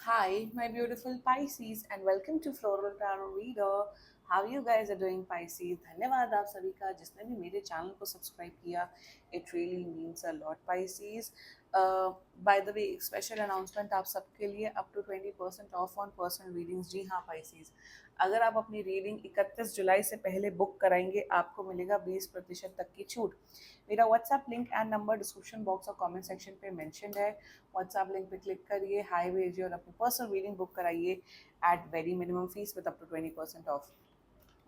Hi, my beautiful Pisces, and welcome to Floral Tarot Reader. How you guys are doing, Pisces? धन्यवाद आप सभी का जिसने भी मेरे चैनल को सब्सक्राइब किया. It really means a lot, Pisces. By the way, एक स्पेशल अनाउंसमेंट आप सबके लिए up to 20% off on personal readings. जी हाँ, Pisces. अगर आप अपनी रीडिंग 31 जुलाई से पहले बुक कराएंगे आपको मिलेगा 20% तक की छूट. मेरा WhatsApp link and number description box और कमेंट सेक्शन पे मेंशन्ड है. व्हाट्सएप लिंक पे क्लिक करिए, हाई भेजिए और अपनी पर्सनल रीडिंग बुक कराइए at very minimum fees with up to 20% off.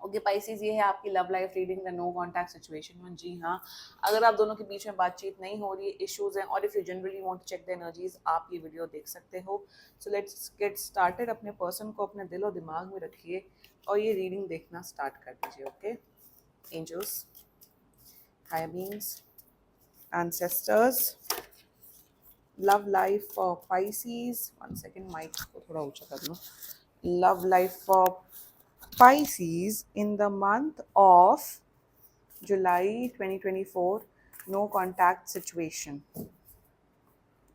Okay Pisces, ये है आपकी love life reading the no contact situation में. जी हाँ, अगर आप दोनों के बीच में बातचीत नहीं हो रही है, इश्यूज हैं, और if you generally want to check the energies, आप ये वीडियो देख सकते हो. So let's get started. अपने पर्सन को अपने दिल और दिमाग में रखिए और ये रीडिंग देखना स्टार्ट कर दीजिए. Okay angels, higher beings, ancestors, love life for Pisces. One second, mic को थोड़ा ऊंचा कर लूँ. Love life for Pisces in the month of July 2024. No contact situation.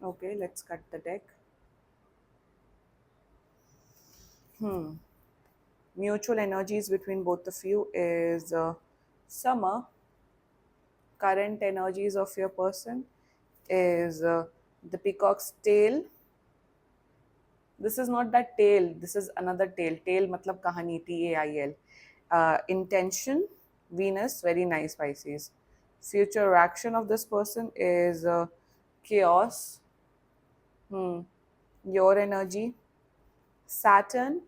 Okay, let's cut the deck. Mutual energies between both of you is summer. Current energies of your person is the peacock's tail. This is not that tail, this is another tail. Tail matlab kahani, tail. Intention, Venus, very nice, Pisces. Future action of this person is chaos. Your energy, Saturn,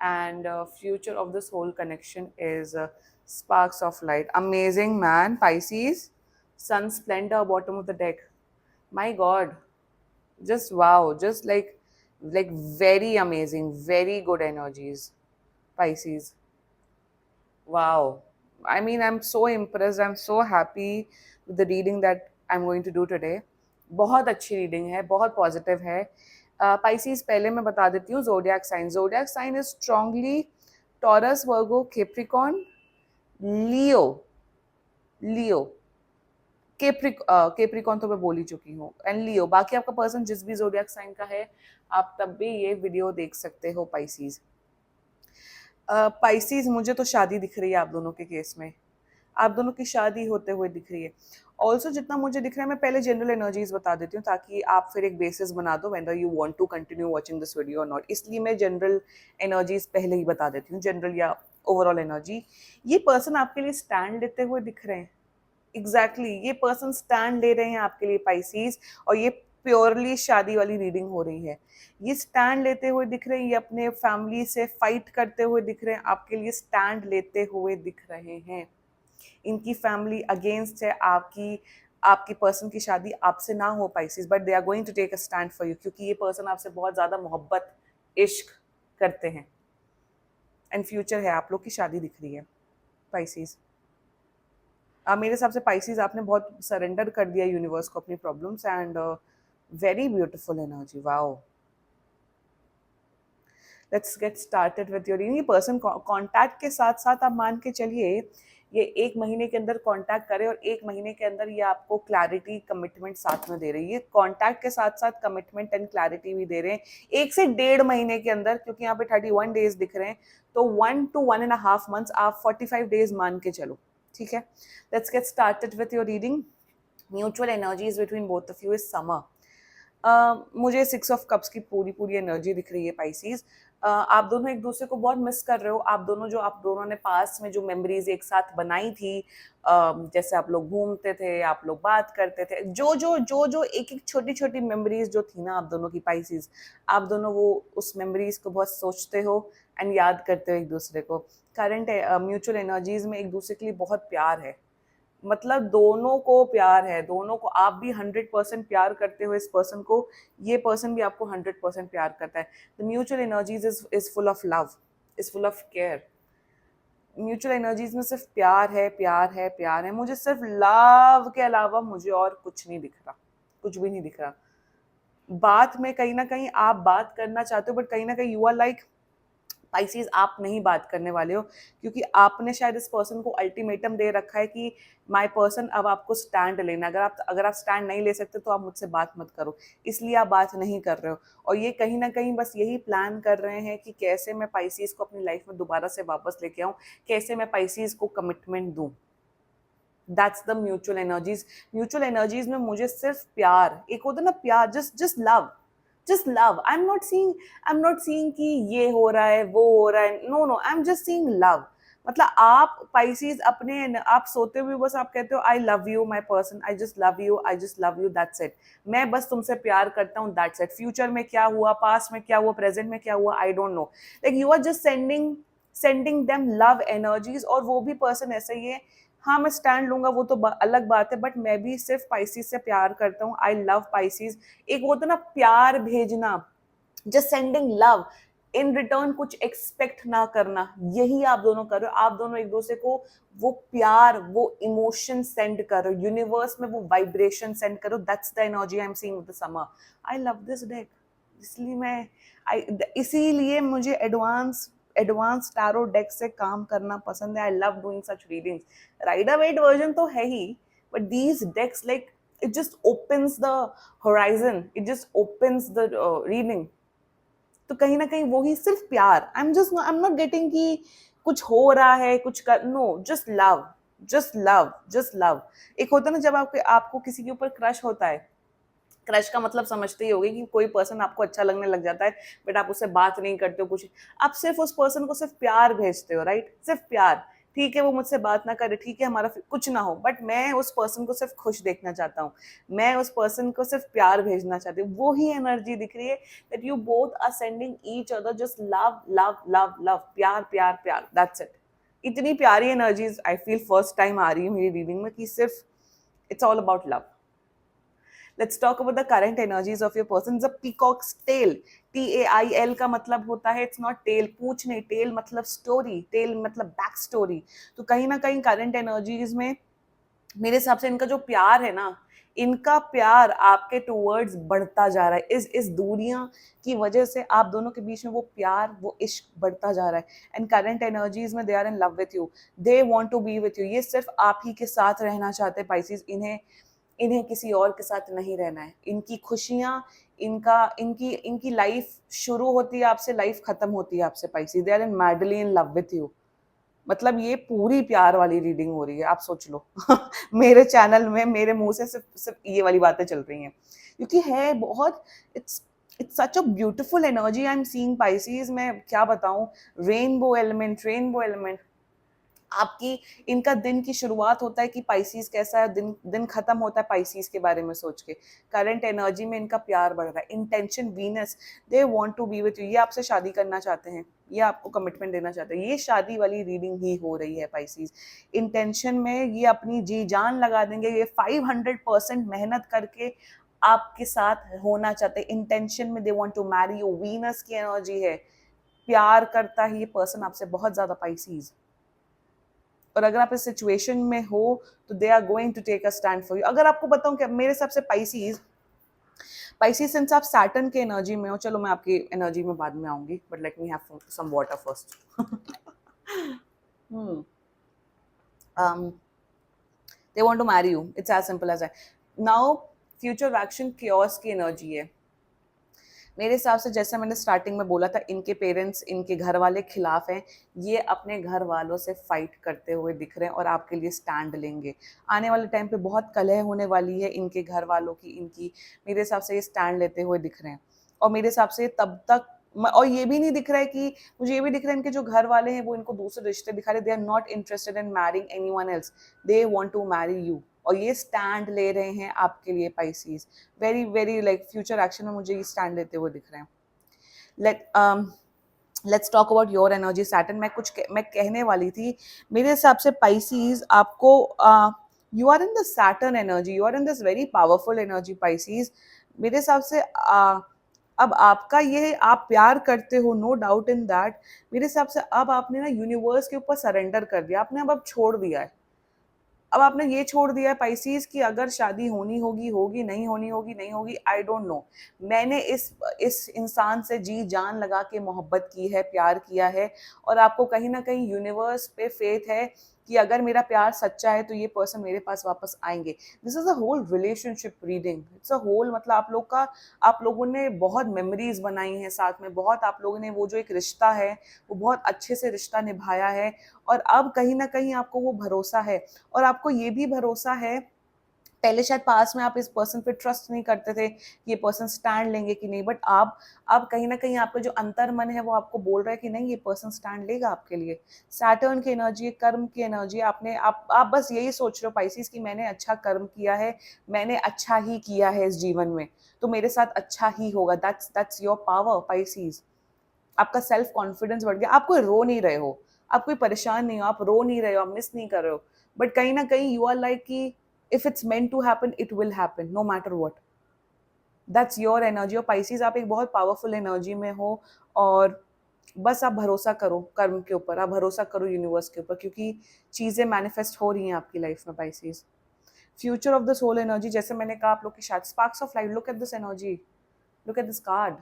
and future of this whole connection is sparks of light. Amazing, man, Pisces. Sun splendor, bottom of the deck. My God, just wow, just like very amazing, very good energies, Pisces. Wow. I mean, I'm so impressed. I'm so happy with the reading that I'm going to do today. बहुत अच्छी reading है, बहुत positive है. Pisces, पहले मैं बता देती हूँ zodiac sign. Zodiac sign is strongly Taurus, Virgo, Capricorn, Leo. Leo, Capricorn तो मैं बोल ही चुकी हूँ, एंड लियो. बाकी आपका पर्सन जिस भी जोडियाक साइन का है, आप तब भी ये वीडियो देख सकते हो, पाइसिस. पाइसिस, मुझे तो शादी दिख रही है आप दोनों के केस में. आप दोनों की शादी होते हुए दिख रही है. ऑल्सो जितना मुझे दिख रहा है, मैं पहले जनरल एनर्जीज बता देती हूँ ताकि आप फिर एक बेसिस बना दो whether you want to continue watching this video और नॉट. इसलिए मैं जनरल एनर्जीज पहले ही बता देती हूँ, जनरल या ओवरऑल एनर्जी. ये पर्सन आपके लिए स्टैंड लेते हुए दिख रहे हैं. एग्जैक्टली ये पर्सन स्टैंड ले रहे हैं आपके लिए, पाइसिस. और ये प्योरली शादी वाली रीडिंग हो रही है. ये स्टैंड लेते हुए दिख रहे हैं, ये अपने फैमिली से फाइट करते हुए दिख रहे हैं, आपके लिए स्टैंड लेते हुए दिख रहे हैं. इनकी फैमिली अगेंस्ट है आपकी, आपकी पर्सन की शादी आपसे ना हो, Pisces, but they are going to take a stand for you, क्योंकि ये पर्सन आपसे बहुत ज़्यादा मोहब्बत, इश्क करते हैं. एंड फ्यूचर है, आप लोग की शादी दिख रही है, पाइसिस. मेरे हिसाब से पाइसिस आपने बहुत सरेंडर कर दिया यूनिवर्स को अपनी problems, and very beautiful energy. Wow. Let's get started with your. ये पर्सन कॉन्टैक्ट के साथ साथ आप मान के चलिए ये 1 महीने के अंदर कांटेक्ट करे और 1 महीने के अंदर ये आपको क्लैरिटी, कमिटमेंट साथ में दे रही है. कांटेक्ट के साथ साथ कमिटमेंट एंड क्लैरिटी भी दे रहे हैं 1 से 1.5 महीने के अंदर, क्योंकि यहाँ पे 31 डेज दिख रहे हैं. तो 1 to 1.5 months, आप 45 डेज मान के चलो. ठीक है, let's get started with your reading. Mutual energies between both of you is summer. मुझे 6 of Cups की पूरी पूरी एनर्जी दिख रही है, पाइसिस. आप दोनों एक दूसरे को बहुत मिस कर रहे हो. आप दोनों ने पास में जो मेमोरीज एक साथ बनाई थी, जैसे आप लोग घूमते थे, आप लोग बात करते थे, जो एक एक छोटी छोटी मेमोरीज जो थी ना आप दोनों की, पाइसिस, आप दोनों वो उस मेमोरीज को बहुत सोचते हो एंड याद करते हो एक दूसरे को. करंट म्यूचुअल एनर्जीज में एक दूसरे के लिए बहुत प्यार है. मतलब दोनों को प्यार है, दोनों को. आप भी 100% प्यार करते हो इस पर्सन को, ये पर्सन भी आपको 100% प्यार करता है. The mutual energies is full of love, is full of care. Mutual energies में सिर्फ प्यार है, प्यार है, प्यार है. मुझे सिर्फ लव के अलावा मुझे और कुछ नहीं दिख रहा, कुछ भी नहीं दिख रहा. बात में कहीं ना कहीं आप बात करना चाहते हो, बट कहीं ना कहीं यू आर लाइक पाइसीज आप नहीं बात करने वाले हो, क्योंकि आपने शायद इस पर्सन को अल्टीमेटम दे रखा है कि माय पर्सन अब आपको स्टैंड लेना, अगर आप स्टैंड नहीं ले सकते तो आप मुझसे बात मत करो, इसलिए आप बात नहीं कर रहे हो। और ये कहीं ना कहीं बस यही प्लान कर रहे हैं कि कैसे मैं पाइसीज को अपनी लाइफ में दोबारा से वापस लेके आऊँ, कैसे मैं पाइसीज को कमिटमेंट दूँ। दैट्स द म्यूचुअल एनर्जीज में मुझे सिर्फ प्यार, एक होता है ना प्यार, just love. I am not seeing कि ये हो रहा है वो हो रहा है, no no, I am just seeing love. मतलब आप पाइसीज अपने, आप सोते हुए बस आप कहते हो I love you my person, I just love you, that's it. मैं बस तुमसे प्यार करता हूँ, दैट्स इट। फ्यूचर में क्या हुआ, पास्ट में क्या हुआ, प्रेजेंट में क्या हुआ, I don't know. Like you are just sending them love energies, और वो भी पर्सन ऐसा ही है। हाँ मैं स्टैंड लूंगा वो तो अलग बात है, बट मैं भी सिर्फ पाइसीज से प्यार करता हूँ, आई लव पाइसीज। एक होता है ना प्यार भेजना, just sending love, in return कुछ एक्सपेक्ट ना करना, यही आप दोनों कर रहे हो। आप दोनों एक दूसरे को वो प्यार, वो इमोशन सेंड करो, यूनिवर्स में वो वाइब्रेशन सेंड करो, that's the energy I am seeing with the summer. I love this deck, इसलिए इसीलिए मुझे एडवांस टैरो डेक से काम करना पसंद है। I love doing such readings. Rider wait version तो है ही, but these decks like it just opens the horizon, it just opens the reading। तो कहीं ना कहीं वही सिर्फ प्यार, आई एम नॉट गेटिंग कि कुछ हो रहा है, कुछ कर, नो, जस्ट लव। एक होता है ना जब आपको किसी के ऊपर क्रश होता है, क्रश का मतलब समझते ही होगे कि कोई पर्सन आपको अच्छा लगने लग जाता है, बट आप उससे बात नहीं करते हो कुछ, आप सिर्फ उस पर्सन को सिर्फ प्यार भेजते हो, राइट, सिर्फ प्यार। ठीक है वो मुझसे बात ना करे, ठीक है हमारा कुछ ना हो, बट मैं उस पर्सन को सिर्फ खुश देखना चाहता हूँ, मैं उस पर्सन को सिर्फ प्यार भेजना चाहती हूँ। वो ही एनर्जी दिख रही है, that you both are sending each other just love love love love, प्यार प्यार प्यार, दैट्स इट। इतनी प्यारी energies I feel first time आ रही है मेरी रीडिंग में, कि सिर्फ it's all about love. Let's talk about the current energies of your person. The peacock's tail, TAIL का मतलब होता है, it's not tail, पूछ नहीं, tail मतलब story, tail मतलब back story। तो कहीं ना कहीं current energies में मेरे हिसाब से इनका जो प्यार है ना, इनका प्यार आपके टूवर्ड्स बढ़ता जा रहा है। इस दूरियां की वजह से आप दोनों के बीच में वो प्यार, वो इश्क बढ़ता जा रहा है। एंड करंट एनर्जीज में they are in love with you, they want to be with you. ये सिर्फ आप ही के साथ रहना चाहते हैं पाइसिस, इन्हें इन्हें किसी और के साथ नहीं रहना है। इनकी खुशियां, इनकी इनकी लाइफ शुरू होती है आपसे, लाइफ खत्म होती है आपसे Pisces. They are in madly in love with you. मतलब ये पूरी प्यार वाली रीडिंग हो रही है, आप सोच लो। मेरे चैनल में मेरे मुंह से सिर्फ सिर्फ ये वाली बातें चल रही हैं, क्योंकि है बहुत, it's it's such a beautiful energy I am seeing Pisces. मैं क्या बताऊं, रेनबो एलिमेंट आपकी, इनका दिन की शुरुआत होता है कि पाइसिस कैसा है, दिन खत्म होता है पाइसिस के बारे में सोच के। करंट एनर्जी में इनका प्यार बढ़ रहा है, intention Venus, they want to be with you, ये आपसे शादी करना चाहते हैं, ये आपको कमिटमेंट देना चाहते हैं। ये शादी वाली रीडिंग ही हो रही है पाइसिस। इंटेंशन में ये अपनी जी जान लगा देंगे, ये 500% मेहनत करके आपके साथ होना चाहते हैं। इंटेंशन में they want to marry you, Venus की एनर्जी है, प्यार करता है ये पर्सन आपसे बहुत ज्यादा पाइसिस। और अगर आप इस सिचुएशन में हो तो they are going to take a stand for you. अगर आपको बताऊं कि मेरे हिसाब से पाइसिस सिंस आप सैटर्न के एनर्जी में हो, चलो मैं आपकी एनर्जी में बाद में आऊंगी, but let me have some water first. They want to marry you, it's as simple as that. Now future action cures की एनर्जी है मेरे हिसाब से। जैसे मैंने स्टार्टिंग में बोला था, इनके पेरेंट्स, इनके घर वाले खिलाफ हैं, ये अपने घर वालों से फाइट करते हुए दिख रहे हैं और आपके लिए स्टैंड लेंगे। आने वाले टाइम पे बहुत कलह होने वाली है इनके घर वालों की, इनकी, मेरे हिसाब से ये स्टैंड लेते हुए दिख रहे हैं। और मेरे हिसाब से तब तक, और ये भी नहीं दिख रहा है कि, मुझे ये भी दिख रहा है इनके जो घर वाले हैं वो इनको दूसरे रिश्ते दिखा रहे, they are not interested in marrying anyone else, they want to marry you. और ये स्टैंड ले रहे हैं आपके लिए Pisces, very very like future action में मुझे ये स्टैंड लेते हुए दिख रहे हैं। Let's talk about your energy Saturn. मैं कहने वाली थी, मेरे हिसाब से पाइसिस आपको, you are in the Saturn energy, you are in this very powerful energy Pisces. मेरे हिसाब से अब आपका ये, आप प्यार करते हो, नो डाउट इन दैट। मेरे हिसाब से अब आपने ना यूनिवर्स के ऊपर सरेंडर कर दिया, आपने अब छोड़ दिया है। अब आपने ये छोड़ दिया है पाइसीज कि अगर शादी होनी होगी होगी, नहीं होनी होगी नहीं होगी, आई डोंट नो। मैंने इस इंसान से जी जान लगा के मोहब्बत की है, प्यार किया है, और आपको कहीं ना कहीं यूनिवर्स पे फेथ है कि अगर मेरा प्यार सच्चा है तो ये पर्सन मेरे पास वापस आएंगे। This is a whole relationship reading, it's a whole, मतलब आप लोगों ने बहुत मेमोरीज बनाई हैं साथ में, बहुत आप लोगों ने वो जो एक रिश्ता है वो बहुत अच्छे से रिश्ता निभाया है, और अब कहीं ना कहीं आपको वो भरोसा है, और आपको ये भी भरोसा है, पहले शायद पास में आप इस पर्सन पे ट्रस्ट नहीं करते थे कि ये पर्सन स्टैंड लेंगे कि नहीं, बट आप अब कहीं ना कहीं आपका जो अंतर मन है वो आपको बोल रहा है कि नहीं, ये पर्सन स्टैंड लेगा आपके लिए। सैटर्न की एनर्जी, कर्म की एनर्जी, आप बस यही सोच रहे हो पाइसिस कि मैंने अच्छा कर्म किया है, मैंने अच्छा ही किया है इस जीवन में, तो मेरे साथ अच्छा ही होगा। That's your power Pisces. आपका सेल्फ कॉन्फिडेंस बढ़ गया, आप कोई रो नहीं रहे हो, आप कोई परेशान नहीं हो, आप रो नहीं रहे हो, आप मिस नहीं कर रहे हो, बट कहीं ना कहीं यू आर लाइक कि if it's meant to happen it will happen no matter what. That's your energy. और पाइसिस आप एक बहुत पावरफुल एनर्जी में हो, और बस आप भरोसा करो कर्म के ऊपर, आप भरोसा करो यूनिवर्स के ऊपर, क्योंकि चीजें मैनिफेस्ट हो रही हैं आपकी लाइफ में Pisces. Future of the soul energy, जैसे मैंने कहा आप लोग की शायद sparks of light, look at this energy, look at this card.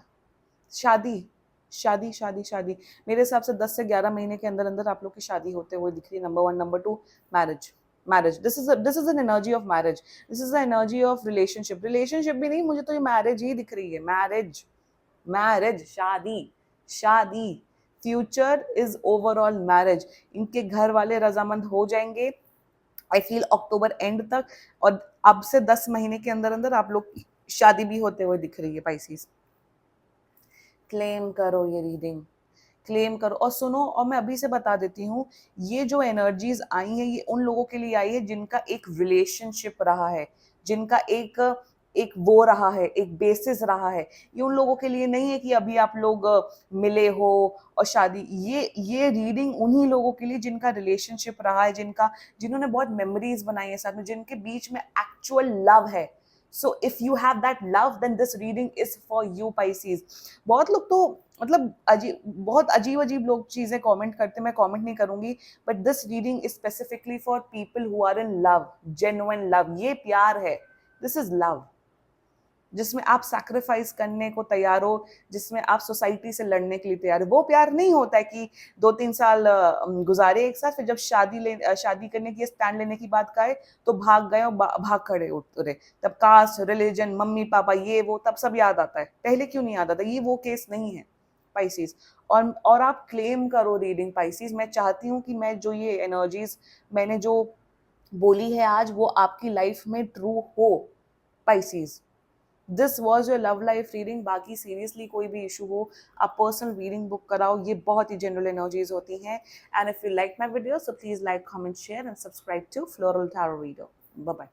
शादी शादी शादी शादी, मेरे हिसाब से 10 से 11 महीने के अंदर अंदर आप लोग की शादी होते हुए दिख रही है। Number 1, number 2, marriage. Marriage, this is an energy of marriage, this is the energy of relationship. Relationship भी नहीं, मुझे तो ये मैरिज ही दिख रही है। मैरिज, मैरिज, शादी, शादी। Future is overall marriage. इनके घर वाले रजामंद हो जाएंगे, आई फील अक्टूबर एंड तक, और अब से 10 महीने के अंदर अंदर आप लोग की शादी भी होते हुए दिख रही है पाइसिस। क्लेम करो ये रीडिंग, क्लेम करो। और सुनो, और मैं अभी से बता देती हूँ, ये जो एनर्जीज आई हैं ये उन लोगों के लिए आई है जिनका एक रिलेशनशिप रहा है, जिनका एक एक वो रहा है, एक बेसिस रहा है। ये उन लोगों के लिए नहीं है कि अभी आप लोग मिले हो और शादी। ये रीडिंग उन्हीं लोगों के लिए जिनका रिलेशनशिप रहा है, जिन्होंने बहुत मेमोरीज बनाई है साथ में, जिनके बीच में एक्चुअल लव है। So if you have that love then this reading is for you Pisces. बहुत लोग तो मतलब बहुत अजीब अजीब लोग चीजें कमेंट करते हैं, मैं कमेंट नहीं करूंगी, but this reading is specifically for people who are in love, genuine love. ये प्यार है, दिस इज लव, जिसमें आप सैक्रिफाइस करने को तैयार हो, जिसमें आप सोसाइटी से लड़ने के लिए तैयार हो। वो प्यार नहीं होता है कि 2-3 साल गुजारे एक साथ, फिर जब शादी करने की, स्टैंड लेने की बात का है तो भाग गए और भाग खड़े उतरे। तब कास्ट, रिलीजन, मम्मी पापा, ये वो तब सब याद आता है, पहले क्यों नहीं याद आता? ये वो केस नहीं है पाइसिस। और आप क्लेम करो रीडिंग पाइसिस। मैं चाहती हूँ कि मैं जो ये एनर्जीज मैंने जो बोली है आज वो आपकी लाइफ में ट्रू हो Pisces. This was your love life reading. बाकी सीरियसली कोई भी इशू हो आप पर्सनल रीडिंग बुक कराओ, ये बहुत ही जनरल एनर्जीज होती हैं। And if you like my video so please like, comment, share and subscribe to Floral Tarot Reader. Bye bye.